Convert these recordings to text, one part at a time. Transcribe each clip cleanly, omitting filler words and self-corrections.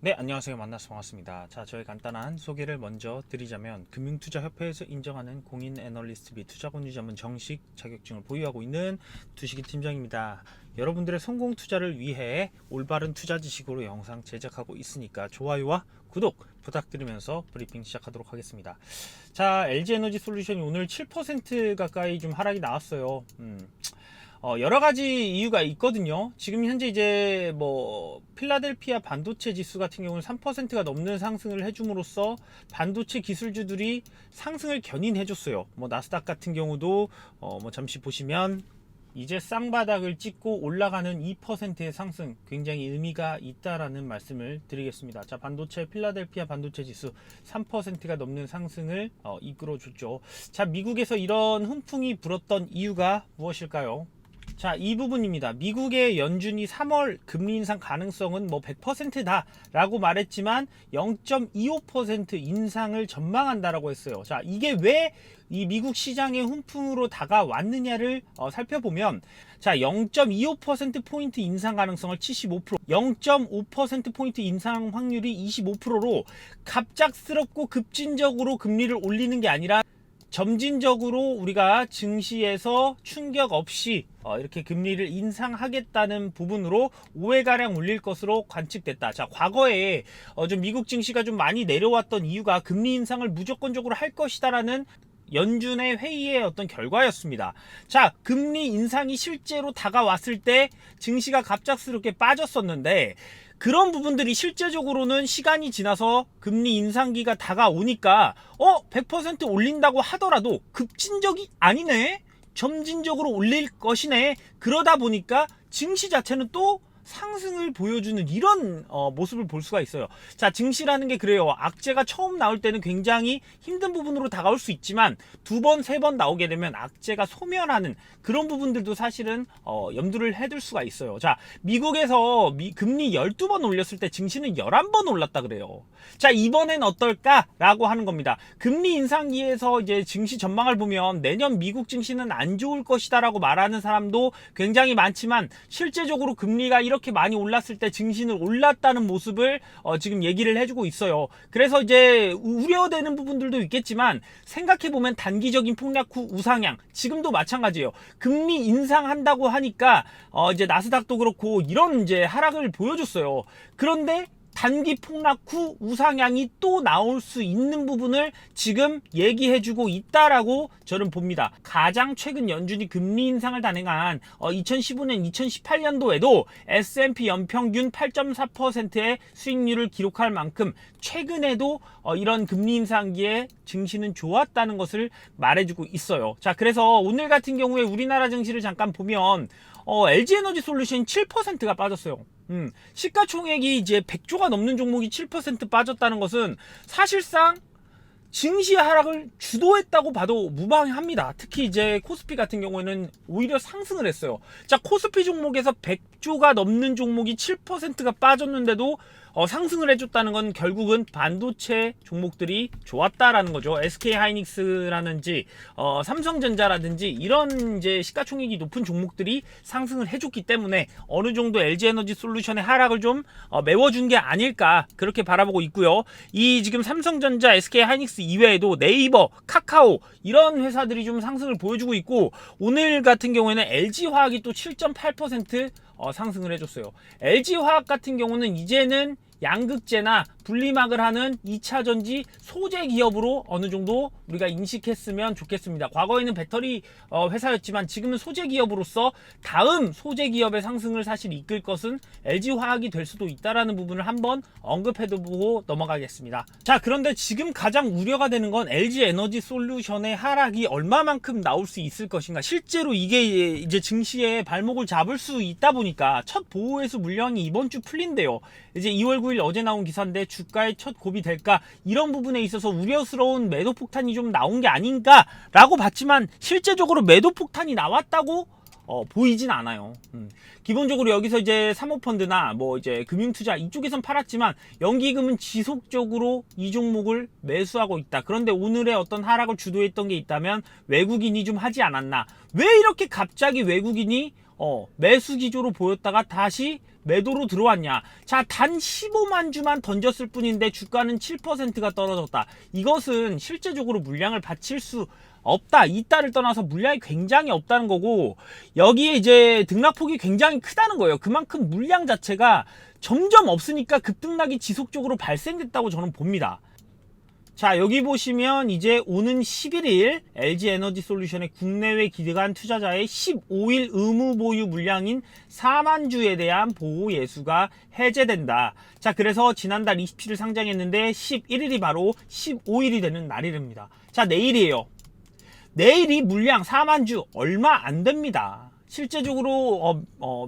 네, 안녕하세요. 만나서 반갑습니다. 자, 저의 간단한 소개를 먼저 드리자면 금융투자협회에서 인정하는 공인 애널리스트 및 투자권유 전문 정식 자격증을 보유하고 있는 두식이 팀장입니다. 여러분들의 성공 투자를 위해 올바른 투자 지식으로 영상 제작하고 있으니까 좋아요와 구독 부탁드리면서 브리핑 시작하도록 하겠습니다. 자, LG에너지솔루션이 오늘 7% 가까이 좀 하락이 나왔어요. 여러 가지 이유가 있거든요. 지금 현재 이제 필라델피아 반도체 지수 같은 경우는 3%가 넘는 상승을 해줌으로써 반도체 기술주들이 상승을 견인해줬어요. 나스닥 같은 경우도 잠시 보시면 이제 쌍바닥을 찍고 올라가는 2%의 상승, 굉장히 의미가 있다라는 말씀을 드리겠습니다. 자, 반도체 필라델피아 반도체 지수 3%가 넘는 상승을 이끌어줬죠. 자, 미국에서 이런 훈풍이 불었던 이유가 무엇일까요? 자, 이 부분입니다. 미국의 연준이 3월 금리 인상 가능성은 100%다 라고 말했지만 0.25% 인상을 전망한다라고 했어요. 자, 이게 왜 이 미국 시장의 훈풍으로 다가왔느냐를 살펴보면, 자, 0.25%포인트 인상 가능성을 75%, 0.5%포인트 인상 확률이 25%로 갑작스럽고 급진적으로 금리를 올리는 게 아니라 점진적으로 우리가 증시에서 충격 없이 이렇게 금리를 인상하겠다는 부분으로 5회가량 올릴 것으로 관측됐다. 자, 과거에 좀 미국 증시가 좀 많이 내려왔던 이유가 금리 인상을 무조건적으로 할 것이다라는 연준의 회의의 어떤 결과였습니다. 자, 금리 인상이 실제로 다가왔을 때 증시가 갑작스럽게 빠졌었는데, 그런 부분들이 실제적으로는 시간이 지나서 금리 인상기가 다가오니까 100% 올린다고 하더라도 급진적이 아니네, 점진적으로 올릴 것이네, 그러다 보니까 증시 자체는 또 상승을 보여주는 이런 모습을 볼 수가 있어요. 자, 증시라는 게 그래요. 악재가 처음 나올 때는 굉장히 힘든 부분으로 다가올 수 있지만 두 번, 세 번 나오게 되면 악재가 소멸하는 그런 부분들도 사실은 염두를 해둘 수가 있어요. 자, 미국에서 금리 12번 올렸을 때 증시는 11번 올랐다 그래요. 자, 이번엔 어떨까라고 하는 겁니다. 금리 인상기에서 이제 증시 전망을 보면 내년 미국 증시는 안 좋을 것이다라고 말하는 사람도 굉장히 많지만, 실제적으로 금리가 이렇게 많이 올랐을 때 증시는 올랐다는 모습을 지금 얘기를 해주고 있어요. 그래서 이제 우려되는 부분들도 있겠지만, 생각해보면 단기적인 폭락 후 우상향, 지금도 마찬가지예요. 금리 인상한다고 하니까 이제 나스닥도 그렇고 이런 이제 하락을 보여줬어요. 그런데 단기 폭락 후 우상향이 또 나올 수 있는 부분을 지금 얘기해주고 있다라고 저는 봅니다. 가장 최근 연준이 금리 인상을 단행한 2015년, 2018년도에도 S&P 연평균 8.4%의 수익률을 기록할 만큼 최근에도 이런 금리 인상기에 증시는 좋았다는 것을 말해주고 있어요. 자, 그래서 오늘 같은 경우에 우리나라 증시를 잠깐 보면 LG에너지솔루션이 7%가 빠졌어요. 시가총액이 이제 100조가 넘는 종목이 7% 빠졌다는 것은 사실상 증시 하락을 주도했다고 봐도 무방합니다. 특히 이제 코스피 같은 경우에는 오히려 상승을 했어요. 자, 코스피 종목에서 100조가 넘는 종목이 7%가 빠졌는데도 상승을 해줬다는 건 결국은 반도체 종목들이 좋았다라는 거죠. SK하이닉스라든지 삼성전자라든지 이런 이제 시가총액이 높은 종목들이 상승을 해줬기 때문에 어느 정도 LG에너지솔루션의 하락을 좀 메워준 게 아닐까, 그렇게 바라보고 있고요. 이 지금 삼성전자, SK하이닉스 이외에도 네이버, 카카오 이런 회사들이 좀 상승을 보여주고 있고, 오늘 같은 경우에는 LG화학이 또 7.8% 상승을 해줬어요. LG화학 같은 경우는 이제는 양극재나 분리막을 하는 2차전지 소재 기업으로 어느 정도 우리가 인식했으면 좋겠습니다. 과거에는 배터리 회사였지만 지금은 소재 기업으로서 다음 소재 기업의 상승을 사실 이끌 것은 LG화학이 될 수도 있다라는 부분을 한번 언급해두고 넘어가겠습니다. 자, 그런데 지금 가장 우려가 되는 건 LG에너지솔루션의 하락이 얼마만큼 나올 수 있을 것인가. 실제로 이게 이제 증시에 발목을 잡을 수 있다 보니까 첫 보호회수 물량이 이번 주 풀린대요. 이제 2월 9일 어제 나온 기사인데 주가의 첫 곱이 될까, 이런 부분에 있어서 우려스러운 매도 폭탄이 좀 나온 게 아닌가라고 봤지만 실제적으로 매도 폭탄이 나왔다고 보이진 않아요. 기본적으로 여기서 이제 사모펀드나 이제 금융투자 이쪽에선 팔았지만 연기금은 지속적으로 이 종목을 매수하고 있다. 그런데 오늘의 어떤 하락을 주도했던 게 있다면 외국인이 좀 하지 않았나. 왜 이렇게 갑자기 외국인이 매수 기조로 보였다가 다시 매도로 들어왔냐? 자, 단 15만 주만 던졌을 뿐인데 주가는 7%가 떨어졌다. 이것은 실제적으로 물량을 받칠 수 없다, 있다를 떠나서 물량이 굉장히 없다는 거고, 여기에 이제 등락폭이 굉장히 크다는 거예요. 그만큼 물량 자체가 점점 없으니까 급등락이 지속적으로 발생됐다고 저는 봅니다. 자, 여기 보시면 이제 오는 11일 LG에너지솔루션의 국내외 기대간 투자자의 15일 의무 보유 물량인 4만 주에 대한 보호 예수가 해제된다. 자, 그래서 지난달 27일 상장했는데 11일이 바로 15일이 되는 날이랍니다. 자, 내일이에요. 내일이 물량 4만 주 얼마 안 됩니다. 실제적으로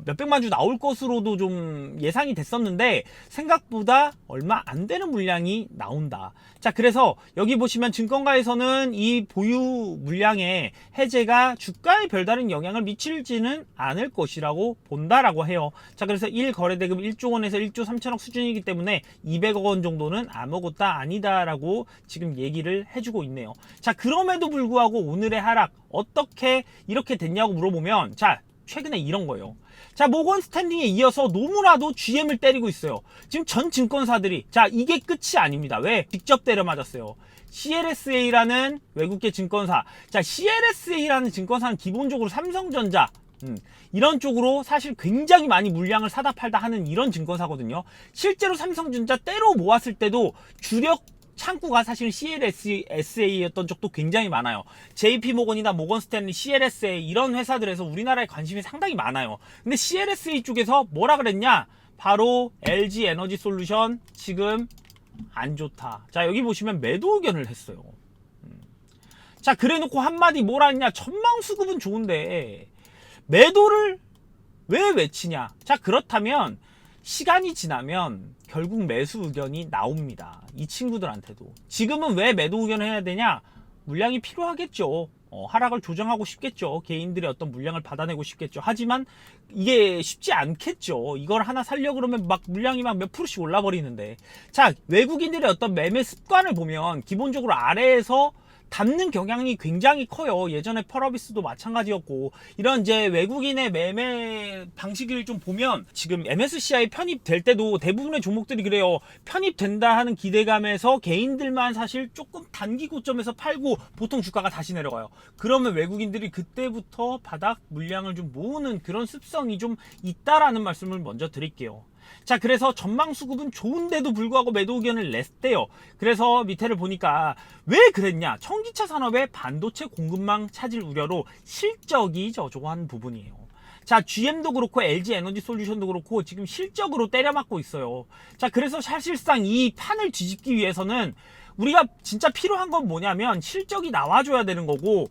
몇백만 주 나올 것으로도 좀 예상이 됐었는데 생각보다 얼마 안 되는 물량이 나온다. 자, 그래서 여기 보시면 증권가에서는 이 보유 물량의 해제가 주가에 별다른 영향을 미칠지는 않을 것이라고 본다라고 해요. 자, 그래서 1거래대금 1조 원에서 1조 3천억 수준이기 때문에 200억 원 정도는 아무것도 아니다라고 지금 얘기를 해주고 있네요. 자, 그럼에도 불구하고 오늘의 하락 어떻게 이렇게 됐냐고 물어보면, 자, 최근에 이런 거예요. 자, 모건 스탠딩에 이어서 너무나도 GM을 때리고 있어요. 지금 전 증권사들이, 자, 이게 끝이 아닙니다. 왜? 직접 때려 맞았어요. CLSA라는 외국계 증권사. 자, CLSA라는 증권사는 기본적으로 삼성전자, 이런 쪽으로 사실 굉장히 많이 물량을 사다 팔다 하는 이런 증권사거든요. 실제로 삼성전자 때로 모았을 때도 주력 창구가 사실 CLSA였던 적도 굉장히 많아요. JP모건이나 모건스탠리, CLSA 이런 회사들에서 우리나라에 관심이 상당히 많아요. 근데 CLSA 쪽에서 뭐라 그랬냐? 바로 LG에너지솔루션 지금 안 좋다. 자, 여기 보시면 매도 의견을 했어요. 자, 그래놓고 한마디 뭐라 했냐? 전망수급은 좋은데 매도를 왜 외치냐? 자, 그렇다면 시간이 지나면 결국 매수 의견이 나옵니다. 이 친구들한테도. 지금은 왜 매도 의견을 해야 되냐? 물량이 필요하겠죠. 하락을 조정하고 싶겠죠. 개인들의 어떤 물량을 받아내고 싶겠죠. 하지만 이게 쉽지 않겠죠. 이걸 하나 살려고 그러면 막 물량이 막 몇 프로씩 올라버리는데. 자, 외국인들의 어떤 매매 습관을 보면 기본적으로 아래에서 담는 경향이 굉장히 커요. 예전에 펄어비스도 마찬가지였고, 이런 이제 외국인의 매매 방식을 좀 보면 지금 MSCI 편입될 때도 대부분의 종목들이 그래요. 편입된다 하는 기대감에서 개인들만 사실 조금 단기 고점에서 팔고 보통 주가가 다시 내려가요. 그러면 외국인들이 그때부터 바닥 물량을 좀 모으는 그런 습성이 좀 있다라는 말씀을 먼저 드릴게요. 자, 그래서 전망수급은 좋은데도 불구하고 매도 의견을 냈대요. 그래서 밑에를 보니까 왜 그랬냐? 전기차 산업의 반도체 공급망 차질 우려로 실적이 저조한 부분이에요. 자, GM도 그렇고 LG에너지솔루션도 그렇고 지금 실적으로 때려맞고 있어요. 자, 그래서 사실상 이 판을 뒤집기 위해서는 우리가 진짜 필요한 건 뭐냐면 실적이 나와줘야 되는 거고,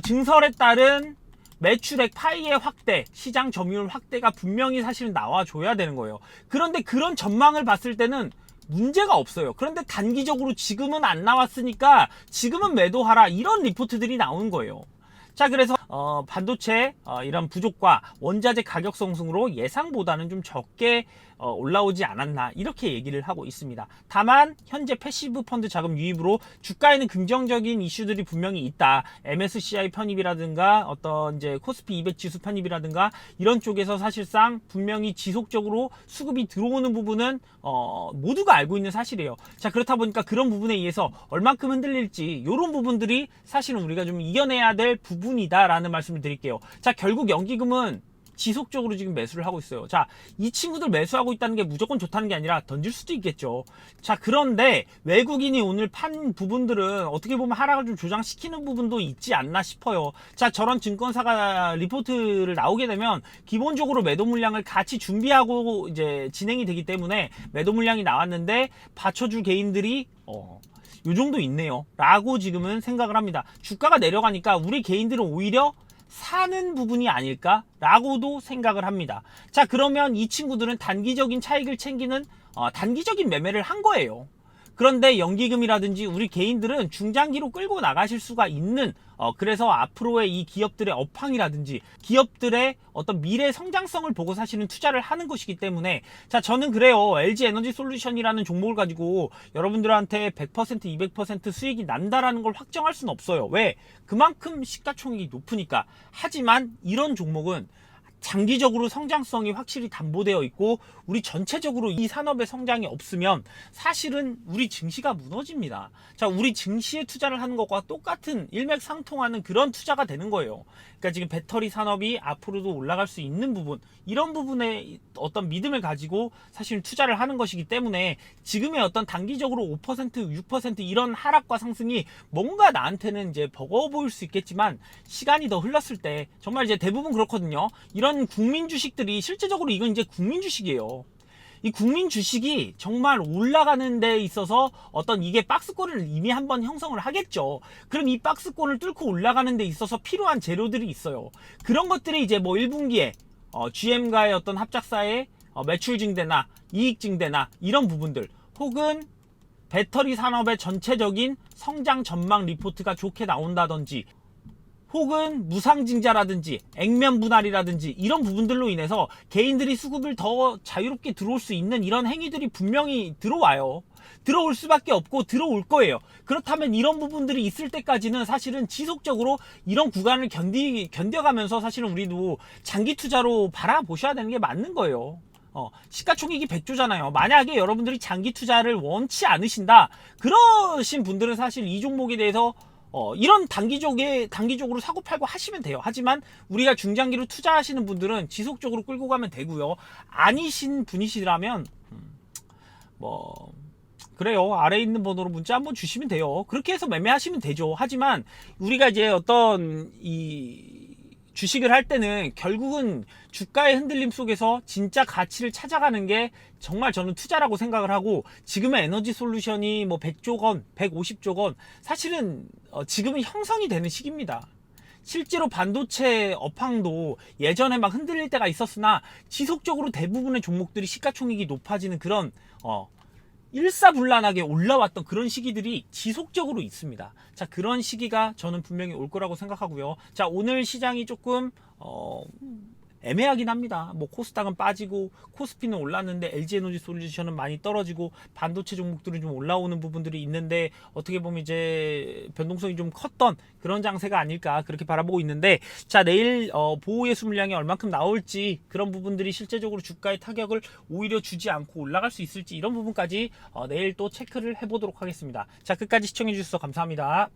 증설에 따른 매출액 파이의 확대, 시장 점유율 확대가 분명히 사실 나와줘야 되는 거예요. 그런데 그런 전망을 봤을 때는 문제가 없어요. 그런데 단기적으로 지금은 안 나왔으니까 지금은 매도하라, 이런 리포트들이 나오는 거예요. 자, 그래서 반도체 이런 부족과 원자재 가격 상승으로 예상보다는 좀 적게 올라오지 않았나, 이렇게 얘기를 하고 있습니다. 다만 현재 패시브 펀드 자금 유입으로 주가에는 긍정적인 이슈들이 분명히 있다. MSCI 편입이라든가 어떤 이제 코스피 200 지수 편입이라든가 이런 쪽에서 사실상 분명히 지속적으로 수급이 들어오는 부분은 모두가 알고 있는 사실이에요. 자, 그렇다 보니까 그런 부분에 의해서 얼만큼 흔들릴지 이런 부분들이 사실은 우리가 좀 이겨내야 될 부분이다라는 말씀을 드릴게요. 자, 결국 연기금은 지속적으로 지금 매수를 하고 있어요. 자, 이 친구들 매수하고 있다는 게 무조건 좋다는 게 아니라 던질 수도 있겠죠. 자, 그런데 외국인이 오늘 판 부분들은 어떻게 보면 하락을 좀 조장시키는 부분도 있지 않나 싶어요. 자, 저런 증권사가 리포트를 나오게 되면 기본적으로 매도 물량을 같이 준비하고 이제 진행이 되기 때문에 매도 물량이 나왔는데 받쳐줄 개인들이 요 정도 있네요 라고 지금은 생각을 합니다. 주가가 내려가니까 우리 개인들은 오히려 사는 부분이 아닐까 라고도 생각을 합니다. 자, 그러면 이 친구들은 단기적인 차익을 챙기는 단기적인 매매를 한 거예요. 그런데 연기금이라든지 우리 개인들은 중장기로 끌고 나가실 수가 있는, 그래서 앞으로의 이 기업들의 업황이라든지 기업들의 어떤 미래 성장성을 보고 사실은 투자를 하는 것이기 때문에, 자, 저는 그래요. LG에너지솔루션이라는 종목을 가지고 여러분들한테 100% 200% 수익이 난다라는 걸 확정할 수는 없어요. 왜? 그만큼 시가총액이 높으니까. 하지만 이런 종목은 장기적으로 성장성이 확실히 담보되어 있고 우리 전체적으로 이 산업의 성장이 없으면 사실은 우리 증시가 무너집니다. 자, 우리 증시에 투자를 하는 것과 똑같은 일맥상통하는 그런 투자가 되는 거예요. 그러니까 지금 배터리 산업이 앞으로도 올라갈 수 있는 부분, 이런 부분에 어떤 믿음을 가지고 사실 투자를 하는 것이기 때문에 지금의 어떤 단기적으로 5%, 6% 이런 하락과 상승이 뭔가 나한테는 이제 버거워 보일 수 있겠지만 시간이 더 흘렀을 때 정말 이제 대부분 그렇거든요. 이런 국민 주식들이 실제적으로 이건 이제 국민 주식이에요. 이 국민 주식이 정말 올라가는 데 있어서 어떤 이게 박스권을 이미 한번 형성을 하겠죠. 그럼 이 박스권을 뚫고 올라가는 데 있어서 필요한 재료들이 있어요. 그런 것들이 이제 뭐 1분기에 GM과의 어떤 합작사의 매출 증대나 이익 증대나 이런 부분들, 혹은 배터리 산업의 전체적인 성장 전망 리포트가 좋게 나온다든지, 혹은 무상증자라든지 액면 분할이라든지 이런 부분들로 인해서 개인들이 수급을 더 자유롭게 들어올 수 있는 이런 행위들이 분명히 들어와요. 들어올 수밖에 없고 들어올 거예요. 그렇다면 이런 부분들이 있을 때까지는 사실은 지속적으로 이런 구간을 견뎌가면서 사실은 우리도 장기 투자로 바라보셔야 되는 게 맞는 거예요. 시가총액이 100조잖아요. 만약에 여러분들이 장기 투자를 원치 않으신다, 그러신 분들은 사실 이 종목에 대해서 이런 단기적으로 사고 팔고 하시면 돼요. 하지만 우리가 중장기로 투자하시는 분들은 지속적으로 끌고 가면 되고요. 아니신 분이시라면 뭐 그래요. 아래에 있는 번호로 문자 한번 주시면 돼요. 그렇게 해서 매매하시면 되죠. 하지만 우리가 이제 어떤 이 주식을 할 때는 결국은 주가의 흔들림 속에서 진짜 가치를 찾아가는 게 정말 저는 투자라고 생각을 하고, 지금의 에너지 솔루션이 뭐 100조 원, 150조 원, 사실은 지금은 형성이 되는 시기입니다. 실제로 반도체 업황도 예전에 막 흔들릴 때가 있었으나 지속적으로 대부분의 종목들이 시가총액이 높아지는 그런 일사불란하게 올라왔던 그런 시기들이 지속적으로 있습니다. 자, 그런 시기가 저는 분명히 올 거라고 생각하고요. 자, 오늘 시장이 조금 애매하긴 합니다. 뭐 코스닥은 빠지고 코스피는 올랐는데 LG에너지 솔루션은 많이 떨어지고 반도체 종목들은 좀 올라오는 부분들이 있는데, 어떻게 보면 이제 변동성이 좀 컸던 그런 장세가 아닐까 그렇게 바라보고 있는데, 자, 내일 보호예수 물량이 얼만큼 나올지, 그런 부분들이 실제적으로 주가의 타격을 오히려 주지 않고 올라갈 수 있을지, 이런 부분까지 내일 또 체크를 해보도록 하겠습니다. 자, 끝까지 시청해 주셔서 감사합니다.